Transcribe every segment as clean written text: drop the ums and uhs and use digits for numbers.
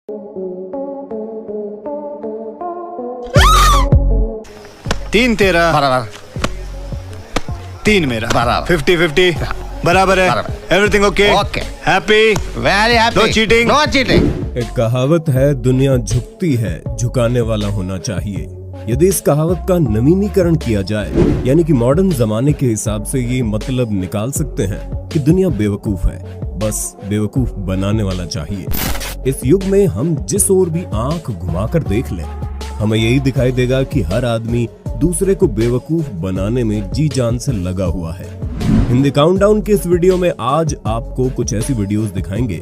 तीन तेरा बराबर, 3 मेरा बराबर। 50-50 बराबर है। बराबर। Everything okay? Okay. Happy? Very happy. No cheating? No cheating. एक कहावत है, दुनिया झुकती है, झुकाने वाला होना चाहिए। यदि इस कहावत का नवीनीकरण किया जाए, यानी कि मॉडर्न जमाने के हिसाब से ये मतलब निकाल सकते हैं कि दुनिया बेवकूफ है, बस बेवकूफ बनाने वाला चाहिए। इस युग में हम जिस ओर भी आंख घुमाकर देख लें, हमें यही दिखाई देगा कि हर आदमी दूसरे को बेवकूफ बनाने में जी जान से लगा हुआ है। हिंदी काउंटडाउन के इस वीडियो में आज आपको कुछ ऐसी वीडियोस दिखाएंगे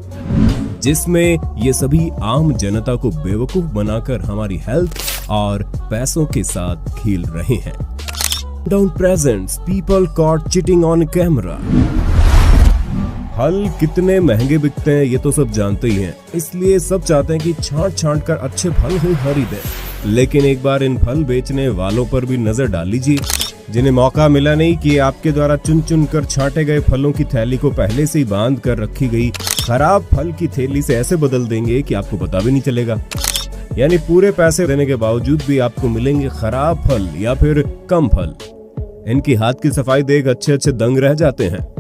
जिसमें ये सभी आम जनता को बेवकूफ बनाकर हमारी हेल्थ और पैसों के साथ खेल रहे हैं। Countdown presents people caught cheating on camera. फल कितने महंगे बिकते हैं ये तो सब जानते ही हैं, इसलिए सब चाहते हैं कि छांट कर अच्छे फल ही खरीदें। लेकिन एक बार इन फल बेचने वालों पर भी नजर डाल लीजिए, जिन्हें मौका मिला नहीं कि आपके द्वारा चुन चुन कर छांटे गए फलों की थैली को पहले से ही बांध कर रखी गई खराब फल की थैली से ऐसे बदल देंगे कि आपको पता भी नहीं चलेगा। यानी पूरे पैसे देने के बावजूद भी आपको मिलेंगे खराब फल या फिर कम फल। इनकी हाथ की सफाई देख अच्छे अच्छे दंग रह जाते हैं।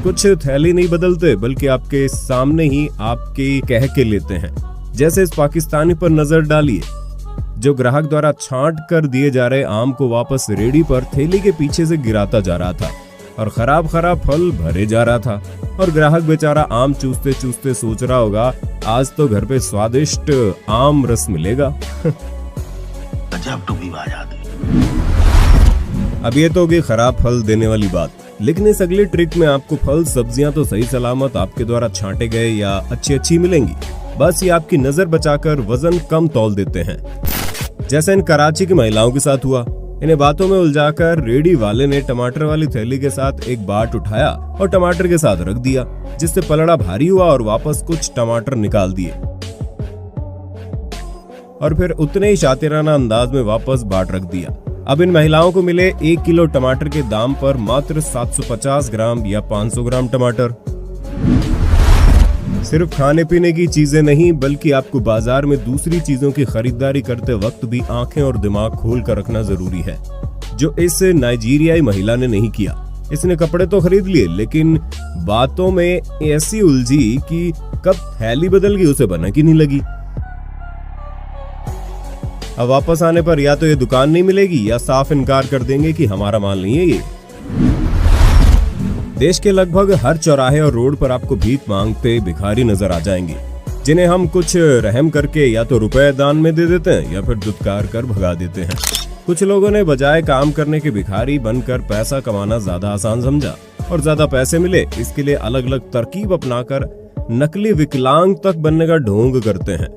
कुछ थैली नहीं बदलते बल्कि आपके सामने ही आपके कह के लेते हैं। जैसे इस पाकिस्तानी पर नजर डालिए, जो ग्राहक द्वारा छांट कर दिए जा रहे आम को वापस रेडी पर थैली के पीछे से गिराता जा रहा था और खराब फल भरे जा रहा था। और ग्राहक बेचारा आम चूसते चूसते सोच रहा होगा, आज तो घर पे स्वादिष्ट आम रस मिलेगा। अब ये तो होगी खराब फल देने वाली बात, लेकिन इस अगली ट्रिक में आपको फल सब्जियां तो सही सलामत आपके द्वारा छांटे गए या अच्छी मिलेंगी, बस ये आपकी नजर बचाकर वजन कम तौल देते हैं। जैसे इन कराची की महिलाओं के साथ हुआ। इन्हें बातों में उलझाकर रेडी वाले ने टमाटर वाली थैली के साथ एक बाट उठाया और टमाटर के साथ रख दिया, जिससे पलड़ा भारी हुआ और वापस कुछ टमाटर निकाल दिए और फिर उतने ही शातिराना अंदाज में वापस बाट रख दिया। अब इन महिलाओं को मिले 1 किलो टमाटर के दाम पर मात्र 750 ग्राम या 500 ग्राम टमाटर। सिर्फ खाने पीने की चीजें नहीं, बल्कि आपको बाजार में दूसरी चीजों की खरीदारी करते वक्त भी आंखें और दिमाग खोल कर रखना जरूरी है, जो इस नाइजीरियाई महिला ने नहीं किया। इसने कपड़े तो खरीद लिए, लेकिन बातों में ऐसी उलझी कि कब थैली बदल गई उसे भनक ही नहीं लगी। अब वापस आने पर या तो ये दुकान नहीं मिलेगी या साफ इनकार कर देंगे कि हमारा माल नहीं है ये। देश के लगभग हर चौराहे और रोड पर आपको भीख मांगते भिखारी नजर आ जाएंगे, जिन्हें हम कुछ रहम करके या तो रुपए दान में दे देते हैं या फिर दुत्कार कर भगा देते हैं। कुछ लोगों ने बजाय काम करने के भिखारी बनकर पैसा कमाना ज्यादा आसान समझा और ज्यादा पैसे मिले इसके लिए अलग अलग तरकीब अपनाकर नकली विकलांग तक बनने का ढोंग करते हैं।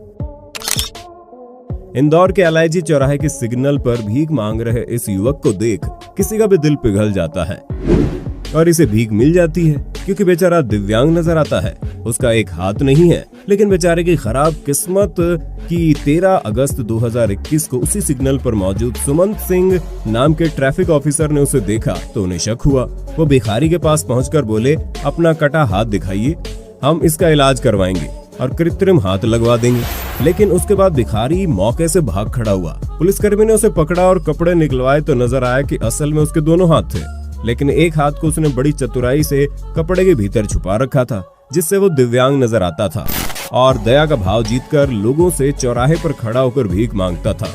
इंदौर के एलआईजी चौराहे के सिग्नल पर भीख मांग रहे इस युवक को देख किसी का भी दिल पिघल जाता है और इसे भीख मिल जाती है क्योंकि बेचारा दिव्यांग नजर आता है। उसका एक हाथ नहीं है, लेकिन बेचारे की खराब किस्मत कि 13 अगस्त 2021 को उसी सिग्नल पर मौजूद सुमंत सिंह नाम के ट्रैफिक ऑफिसर ने उसे देखा तो उन्हें शक हुआ। वो भिखारी के पास पहुंचकर बोले, अपना कटा हाथ दिखाइए, हम इसका इलाज करवाएंगे और कृत्रिम हाथ लगवा देंगे। लेकिन उसके बाद भिखारी मौके से भाग खड़ा हुआ। पुलिसकर्मी ने उसे पकड़ा और कपड़े निकलवाए तो नजर आया कि असल में उसके दोनों हाथ थे, लेकिन एक हाथ को उसने बड़ी चतुराई से कपड़े के भीतर छुपा रखा था, जिससे वो दिव्यांग नजर आता था और दया का भाव जीतकर लोगों से चौराहे पर खड़ा होकर भीख मांगता था।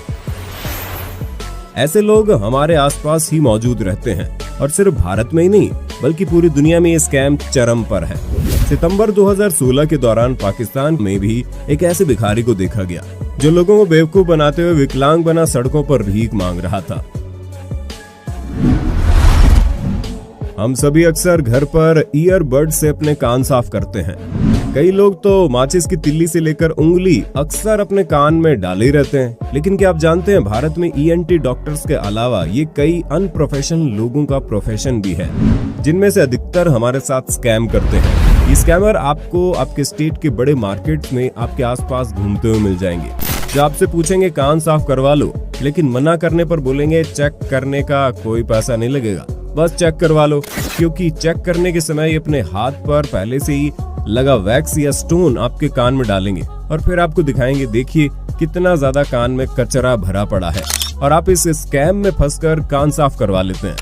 ऐसे लोग हमारे आसपास ही मौजूद रहते हैं और सिर्फ भारत में ही नहीं बल्कि पूरी दुनिया में ये स्कैम चरम पर है। सितंबर 2016 के दौरान पाकिस्तान में भी एक ऐसे भिखारी को देखा गया जो लोगों को बेवकूफ बनाते हुए विकलांग बना सड़कों पर भीख मांग रहा था। हम सभी अक्सर घर पर ईयरबड से अपने कान साफ करते हैं। कई लोग तो माचिस की तिल्ली से लेकर उंगली अक्सर अपने कान में डाले ही रहते हैं। लेकिन क्या आप जानते हैं भारत में ENT डॉक्टर्स के अलावा ये कई अनप्रोफेशनल लोगों का प्रोफेशन भी है, जिनमें से अधिकतर हमारे साथ स्कैम करते हैं। ये स्कैमर आपको आपके स्टेट के बड़े मार्केट में आपके आसपास घूमते हुए मिल जाएंगे, जो आपसे पूछेंगे कान साफ करवा लो, लेकिन मना करने पर बोलेंगे चेक करने का कोई पैसा नहीं लगेगा, बस चेक करवा लो। क्योंकि चेक करने के समय ये अपने हाथ पर पहले से ही लगा वैक्स या स्टोन आपके कान में डालेंगे और फिर आपको दिखाएंगे, देखिए कितना ज्यादा कान में कचरा भरा पड़ा है, और आप इस स्कैम में फंसकर कान साफ करवा लेते हैं,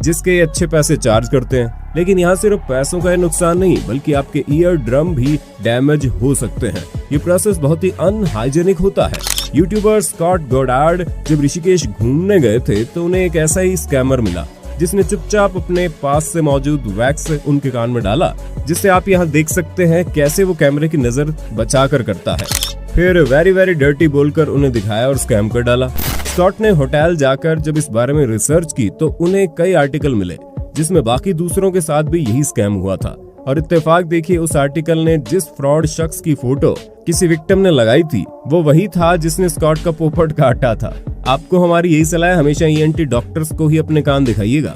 जिसके अच्छे पैसे चार्ज करते हैं। लेकिन यहाँ सिर्फ पैसों का नुकसान नहीं, बल्कि आपके ईयर ड्रम भी डैमेज हो सकते हैं। ये प्रोसेस बहुत ही अनहाइजेनिक होता है। यूट्यूबर स्कॉट गोडार्ड जब ऋषिकेश घूमने गए थे तो उन्हें एक ऐसा ही स्कैमर मिला, जिसने चुपचाप अपने पास से मौजूद वैक्स उनके कान में डाला, जिससे आप यहाँ देख सकते हैं कैसे वो कैमरे की नजर बचाकर करता है। फिर वेरी वेरी डर्टी बोलकर उन्हें दिखाया और स्कैम कर डाला। स्कॉट ने होटल जाकर जब इस बारे में रिसर्च की तो उन्हें कई आर्टिकल मिले जिसमें बाकी दूसरों के साथ भी यही स्कैम हुआ था। और इत्तेफाक देखिए, उस आर्टिकल ने जिस फ्रॉड शख्स की फोटो किसी विक्टिम ने लगाई थी वो वही था जिसने स्कॉट का पोपट काटा था। आपको हमारी यही सलाह है, हमेशा ENT डॉक्टर्स को ही अपने कान दिखाइएगा।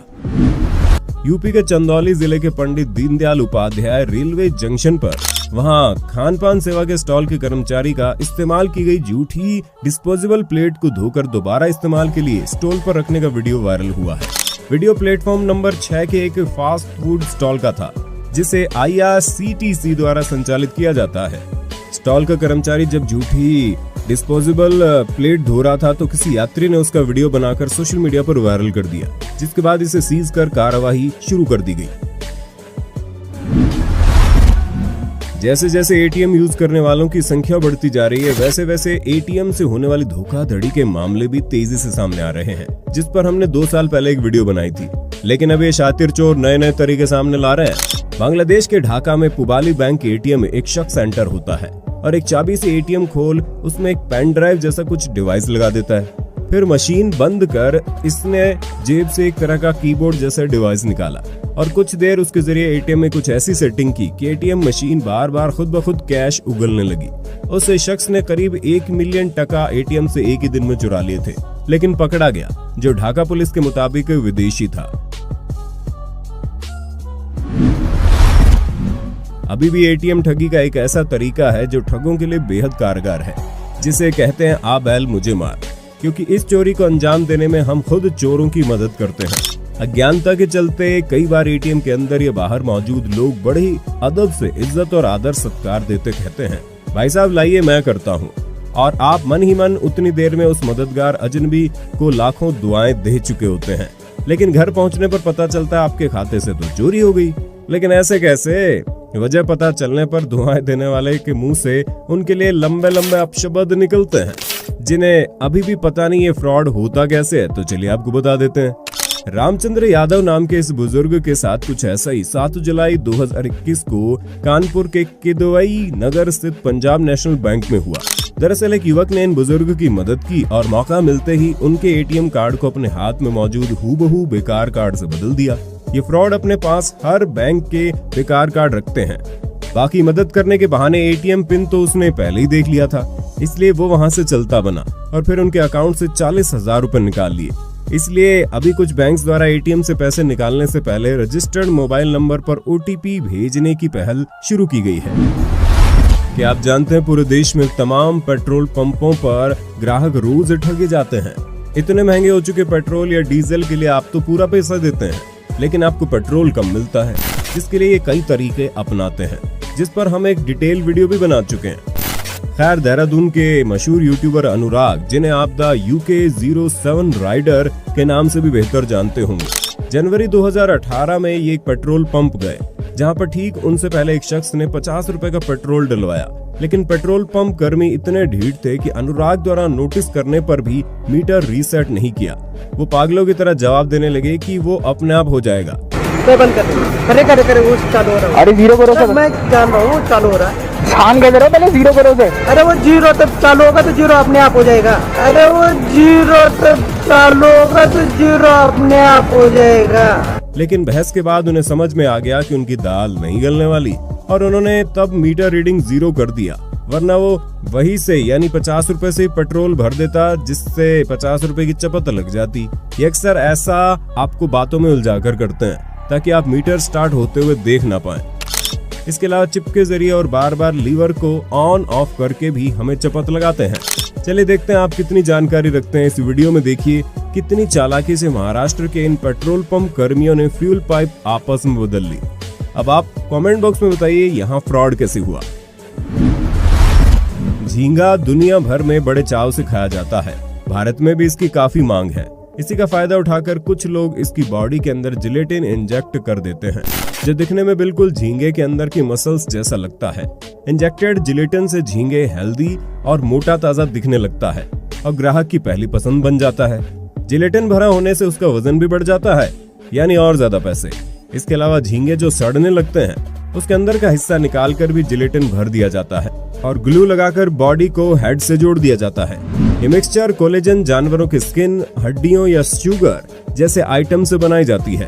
यूपी के चंदौली जिले के पंडित दीनदयाल उपाध्याय रेलवे जंक्शन पर वहां खान पान सेवा के स्टॉल के कर्मचारी का इस्तेमाल की गई जूठी डिस्पोजेबल प्लेट को धोकर दोबारा इस्तेमाल के लिए स्टॉल पर रखने का वीडियो वायरल हुआ है। वीडियो प्लेटफॉर्म नंबर 6 के एक फास्ट फूड स्टॉल का था, जिसे IRCTC द्वारा संचालित किया जाता है। स्टॉल का कर्मचारी जब झूठी डिस्पोजेबल प्लेट धो रहा था तो किसी यात्री ने उसका वीडियो बनाकर सोशल मीडिया पर वायरल कर दिया, जिसके बाद इसे सीज कर कार्यवाही शुरू कर दी गई। जैसे जैसे ATM यूज करने वालों की संख्या बढ़ती जा रही है, वैसे वैसे ATM से होने वाली धोखाधड़ी के मामले भी तेजी से सामने आ रहे हैं, जिस पर हमने 2 साल पहले एक वीडियो बनाई थी। लेकिन अब ये शातिर चोर नए नए तरीके सामने ला रहे हैं। बांग्लादेश के ढाका में पुबाली बैंक के ATM में एक शख्स एंटर होता है और एक चाबी से ATM खोल उसमें एक पेन ड्राइव जैसा कुछ डिवाइस लगा देता है। फिर मशीन बंद कर इसने जेब से एक तरह का कीबोर्ड जैसा डिवाइस निकाला और कुछ देर उसके जरिए ATM में कुछ ऐसी सेटिंग की कि ATM मशीन बार बार खुद ब खुद कैश उगलने लगी। उस शख्स ने करीब 1 मिलियन टका ATM से एक ही दिन में चुरा लिए थे, लेकिन पकड़ा गया, जो ढाका पुलिस के मुताबिक विदेशी था। अभी भी ATM ठगी का एक ऐसा तरीका है जो ठगों के लिए बेहद कारगर है, जिसे कहते हैं आ बैल मुझे मार, क्योंकि इस चोरी को अंजाम देने में हम खुद चोरों की मदद करते हैं। अज्ञानता के चलते कई बार ATM के अंदर या बाहर मौजूद लोग बड़े ही अदब से इज्जत और आदर सत्कार देते कहते हैं, भाई साहब लाइए मैं करता हूँ, और आप मन ही मन उतनी देर में उस मददगार अजनबी को लाखों दुआएं दे चुके होते हैं। लेकिन घर पहुंचने पर पता चलता है आपके खाते से तो चोरी हो गई। लेकिन ऐसे कैसे? वजह पता चलने पर दुआएं देने वाले के मुंह से उनके लिए लंबे लंबे अपशब्द निकलते हैं, जिन्हें अभी भी पता नहीं ये फ्रॉड होता कैसे है। तो चलिए आपको बता देते हैं। रामचंद्र यादव नाम के इस बुजुर्ग के साथ कुछ ऐसा ही 7 जुलाई 2021 को कानपुर के किदवई नगर स्थित पंजाब नेशनल बैंक में हुआ। दरअसल एक युवक ने इन बुजुर्ग की मदद की और मौका मिलते ही उनके ATM कार्ड को अपने हाथ में मौजूद हूबहू बेकार कार्ड से बदल दिया। ये फ्रॉड अपने पास हर बैंक के बेकार कार्ड रखते हैं। बाकी मदद करने के बहाने ATM पिन तो उसने पहले ही देख लिया था, इसलिए वो वहां से चलता बना और फिर उनके अकाउंट से 40,000 रुपए निकाल लिए। इसलिए अभी कुछ बैंक्स द्वारा ATM से पैसे निकालने से पहले रजिस्टर्ड मोबाइल नंबर पर OTP भेजने की पहल शुरू की गई है। क्या आप जानते हैं पूरे देश में तमाम पेट्रोल पंपों पर ग्राहक रोज ठगे जाते हैं। इतने महंगे हो चुके पेट्रोल या डीजल के लिए आप तो पूरा पैसा देते हैं, लेकिन आपको पेट्रोल कम मिलता है, जिसके लिए ये कई तरीके अपनाते हैं, जिस पर हम एक डिटेल वीडियो भी बना चुके हैं। खैर, देहरादून के मशहूर यूट्यूबर अनुराग, जिन्हें आप द UK07 राइडर के नाम से भी बेहतर जानते होंगे, जनवरी 2018 में ये एक पेट्रोल पंप गए, जहां पर ठीक उनसे पहले एक शख्स ने 50 रुपए का पेट्रोल डलवाया। लेकिन पेट्रोल पंप कर्मी इतने ढीठ थे कि अनुराग द्वारा नोटिस करने पर भी मीटर रीसेट नहीं किया। वो पागलों की तरह जवाब देने लगे कि वो अपने आप हो जाएगा। बंद करे वो चालू हो रहा है। अरे जीरो करो सर, मैं जान रहा हूँ चालू हो रहा है। छान के जरा पहले जीरो करो सर। अरे वो जीरो तब चालू होगा तो जीरो अपने आप हो जाएगा। अरे वो जीरो तब चालू होगा तो जीरो अपने आप हो जाएगा। लेकिन बहस के बाद उन्हें समझ में आ गया कि उनकी दाल नहीं गलने वाली और उन्होंने तब मीटर रीडिंग 0 कर दिया, वरना वो वही से यानी 50 रुपए से पेट्रोल भर देता, जिससे 50 रुपए की चपत लग जाती। ये अक्सर ऐसा आपको बातों में उलझाकर करते हैं ताकि आप मीटर स्टार्ट होते हुए देख ना पाएं। इसके अलावा चिप के जरिए और बार बार लीवर को ऑन ऑफ करके भी हमें चपत लगाते हैं। चलिए देखते हैं आप कितनी जानकारी रखते हैं। इस वीडियो में देखिए कितनी चालाकी से महाराष्ट्र के इन पेट्रोल पंप कर्मियों ने फ्यूल पाइप आपस में बदल ली। अब आप कमेंट बॉक्स में बताइए यहाँ फ्रॉड कैसे हुआ। झींगा दुनिया भर में बड़े चाव से खाया जाता है। भारत में भी इसकी काफी मांग है। इसी का फायदा उठाकर कुछ लोग इसकी बॉडी के अंदर जिलेटिन इंजेक्ट कर देते हैं, जो दिखने में बिल्कुल झींगे के अंदर की मसल्स जैसा लगता है। इंजेक्टेड जिलेटिन से झींगे हेल्दी और मोटा ताजा दिखने लगता है और ग्राहक की पहली पसंद बन जाता है। जिलेटिन भरा होने से उसका वजन भी बढ़ जाता है, यानी और ज्यादा पैसे। इसके अलावा झींगे जो सड़ने लगते हैं उसके अंदर का हिस्सा निकालकर भी जिलेटिन भर दिया जाता है और ग्लू लगाकर बॉडी को हेड से जोड़ दिया जाता है। ये मिक्सचर कोलेजन जानवरों की स्किन, हड्डियों या शुगर जैसे आइटम से बनाई जाती है।